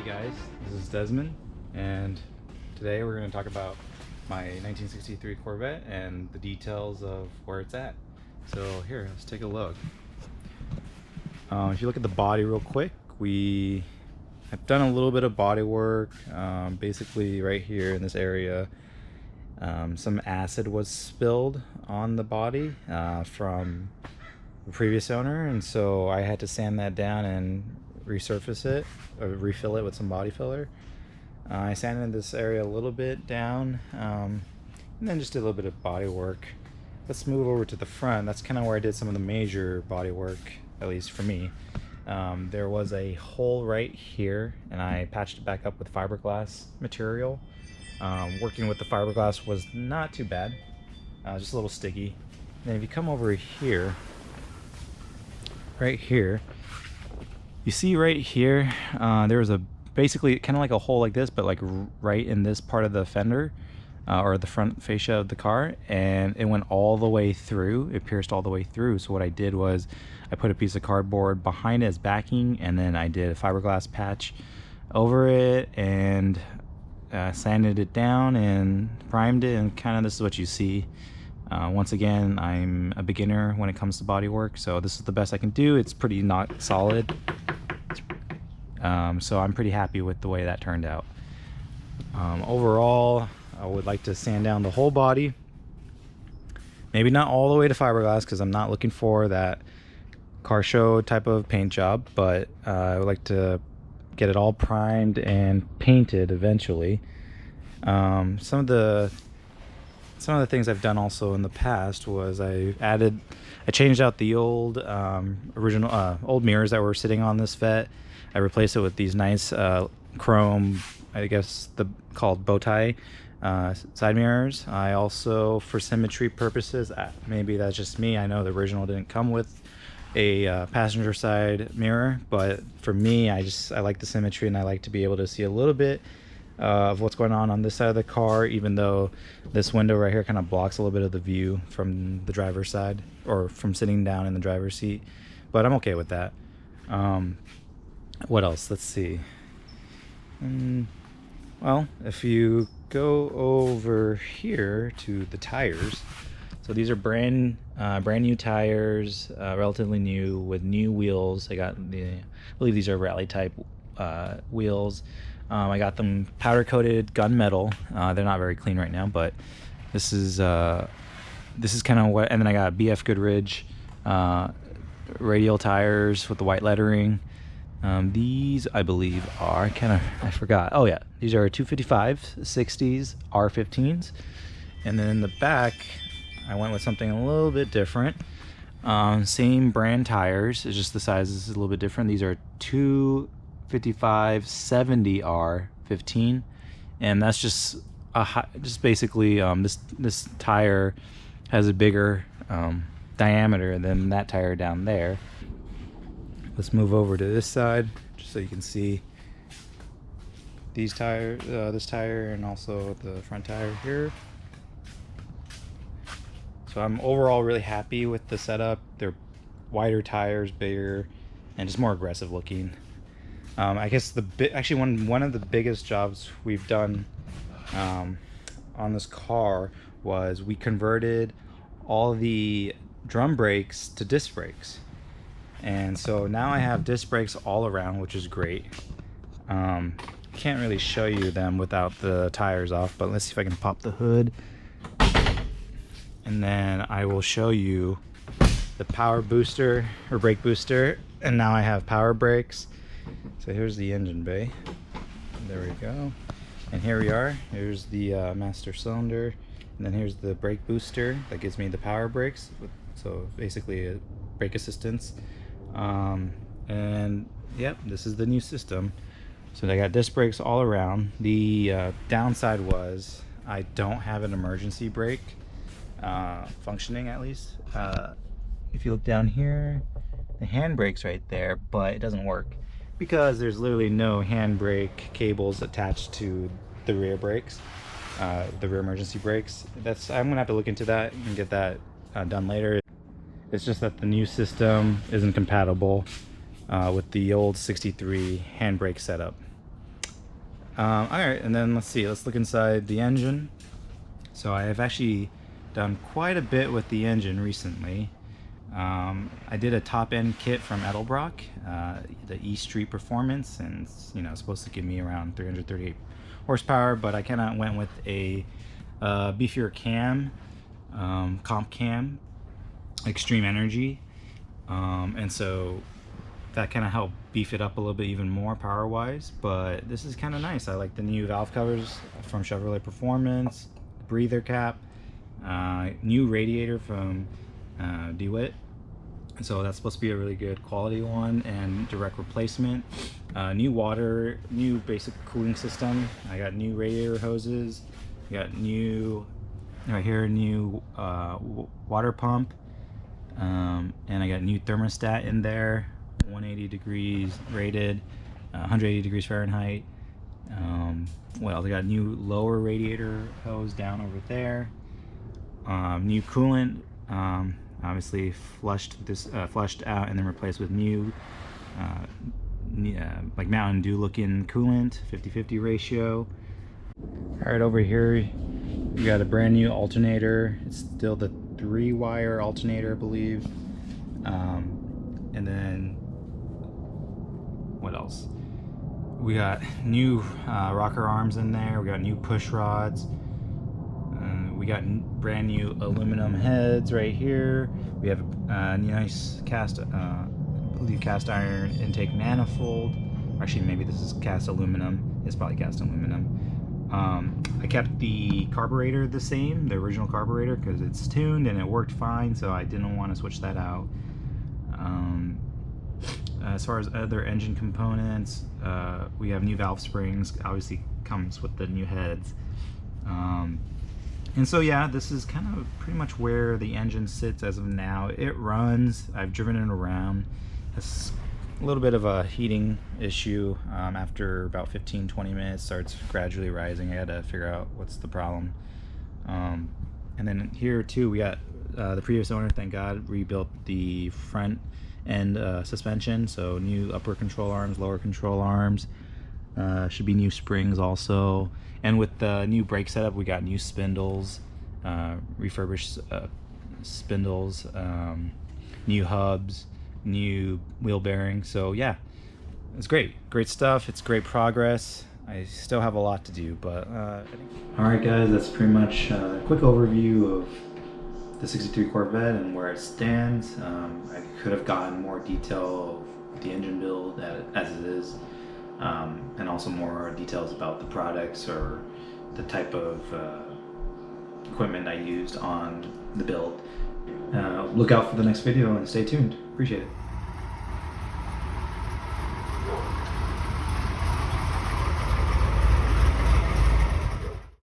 guys, this is Desmond, and today we're going to talk about my 1963 Corvette and the details of where it's at. So here, let's take a look. If you look at the body real quick, we have done a little bit of body work. Basically right here in this area, some acid was spilled on the body from the previous owner, and so I had to sand that down and resurface it or refill it with some body filler. I sanded this area a little bit down, and then just did a little bit of body work. Let's move over to the front. That's kind of where I did some of the major body work, at least for me. There was a hole right here, and I patched it back up with fiberglass material. Working with the fiberglass was not too bad, just a little sticky. And then if you come over here, right here, you see right here, there was a basically kind of like a hole like this, but like right in this part of the fender, or the front fascia of the car, and it went all the way through. It pierced all the way through. So what I did was I put a piece of cardboard behind it as backing, and then I did a fiberglass patch over it and sanded it down and primed it, and kind of this is what you see. Once again, I'm a beginner when it comes to body work, so this is the best I can do. It's pretty not solid, so I'm pretty happy with the way that turned out. Overall, I would like to sand down the whole body, maybe not all the way to fiberglass because I'm not looking for that car show type of paint job, but I would like to get it all primed and painted eventually. Some of the things I've done also in the past was I changed out the old old mirrors that were sitting on this Vette. I replaced it with these nice chrome, I guess called bow tie side mirrors. I also, for symmetry purposes, maybe that's just me, I know the original didn't come with a passenger side mirror, but for me, I like the symmetry, and I like to be able to see a little bit of what's going on this side of the car, even though this window right here kind of blocks a little bit of the view from the driver's side, or from sitting down in the driver's seat, but I'm okay with that. What else? Let's see. Well, if you go over here to the tires, so these are brand new tires, relatively new, with new wheels. I believe these are rally type wheels. I got them powder coated gunmetal. They're not very clean right now, but this is kind of what. And then I got BF Goodrich radial tires with the white lettering. These I believe are I forgot. Oh yeah, these are 255 60s R15s. And then in the back, I went with something a little bit different. Same brand tires, it's just the size is a little bit different. These are 255 70 R15, and that's just basically this tire has a bigger diameter than that tire down there. Let's move over to this side just so you can see these tires, this tire, and also the front tire here. So I'm overall really happy with the setup. They're wider tires, bigger, and just more aggressive looking. I guess actually one of the biggest jobs we've done on this car was we converted all the drum brakes to disc brakes. And so now I have disc brakes all around, which is great. Can't really show you them without the tires off, but let's see if I can pop the hood. And then I will show you the power booster or brake booster. And now I have power brakes. So here's the engine bay. There we go. And here we are. Here's the master cylinder. And then here's the brake booster that gives me the power brakes. So basically a brake assistance. And yep, this is the new system. So I got disc brakes all around. The downside was I don't have an emergency brake functioning, at least. If you look down here, the handbrake's right there, but it doesn't work because there's literally no handbrake cables attached to the rear brakes, the rear emergency brakes. I'm gonna have to look into that and get that done later. It's just that the new system isn't compatible with the old 63 handbrake setup. Alright, and then let's see, let's look inside the engine. So I have actually done quite a bit with the engine recently. I did a top-end kit from Edelbrock, the E Street Performance, and it's, it's supposed to give me around 338 horsepower, but I kind of went with a beefier cam, comp cam, Extreme Energy, and so that kind of helped beef it up a little bit even more power-wise. But this is kind of nice. I like the new valve covers from Chevrolet Performance, breather cap, new radiator from DeWitt. So that's supposed to be a really good quality one and direct replacement. New water, new basic cooling system. I got new radiator hoses. I got new, right here, new water pump. And I got new thermostat in there, 180 degrees rated, 180 degrees Fahrenheit. What else? I got new lower radiator hose down over there. New coolant, obviously flushed out and then replaced with new, like Mountain Dew looking coolant, 50-50 ratio. All right, over here we got a brand new alternator. It's still the 3-wire alternator, I believe. And then what else? We got new rocker arms in there. We got new push rods. We got brand new aluminum heads right here. We have a nice cast iron intake manifold. Actually, maybe this is cast aluminum. It's probably cast aluminum. I kept the carburetor the same, the original carburetor, because it's tuned and it worked fine, so I didn't want to switch that out. As far as other engine components, we have new valve springs. Obviously comes with the new heads. And so yeah, this is kind of pretty much where the engine sits as of now. It runs. I've driven it around. It's a little bit of a heating issue. After about 15-20 minutes, starts gradually rising. I had to figure out what's the problem. And then here too, we got the previous owner, thank God, rebuilt the front end suspension. So new upper control arms, lower control arms. Should be new springs also. And with the new brake setup, we got new spindles, refurbished spindles, new hubs, new wheel bearings. So yeah, it's great stuff. It's great progress. I still have a lot to do, but all right guys, that's pretty much a quick overview of the 63 Corvette and where it stands. I could have gotten more detail of the engine build as it is, and also more details about the products or the type of equipment I used on the build. Look out for the next video and stay tuned. Appreciate it.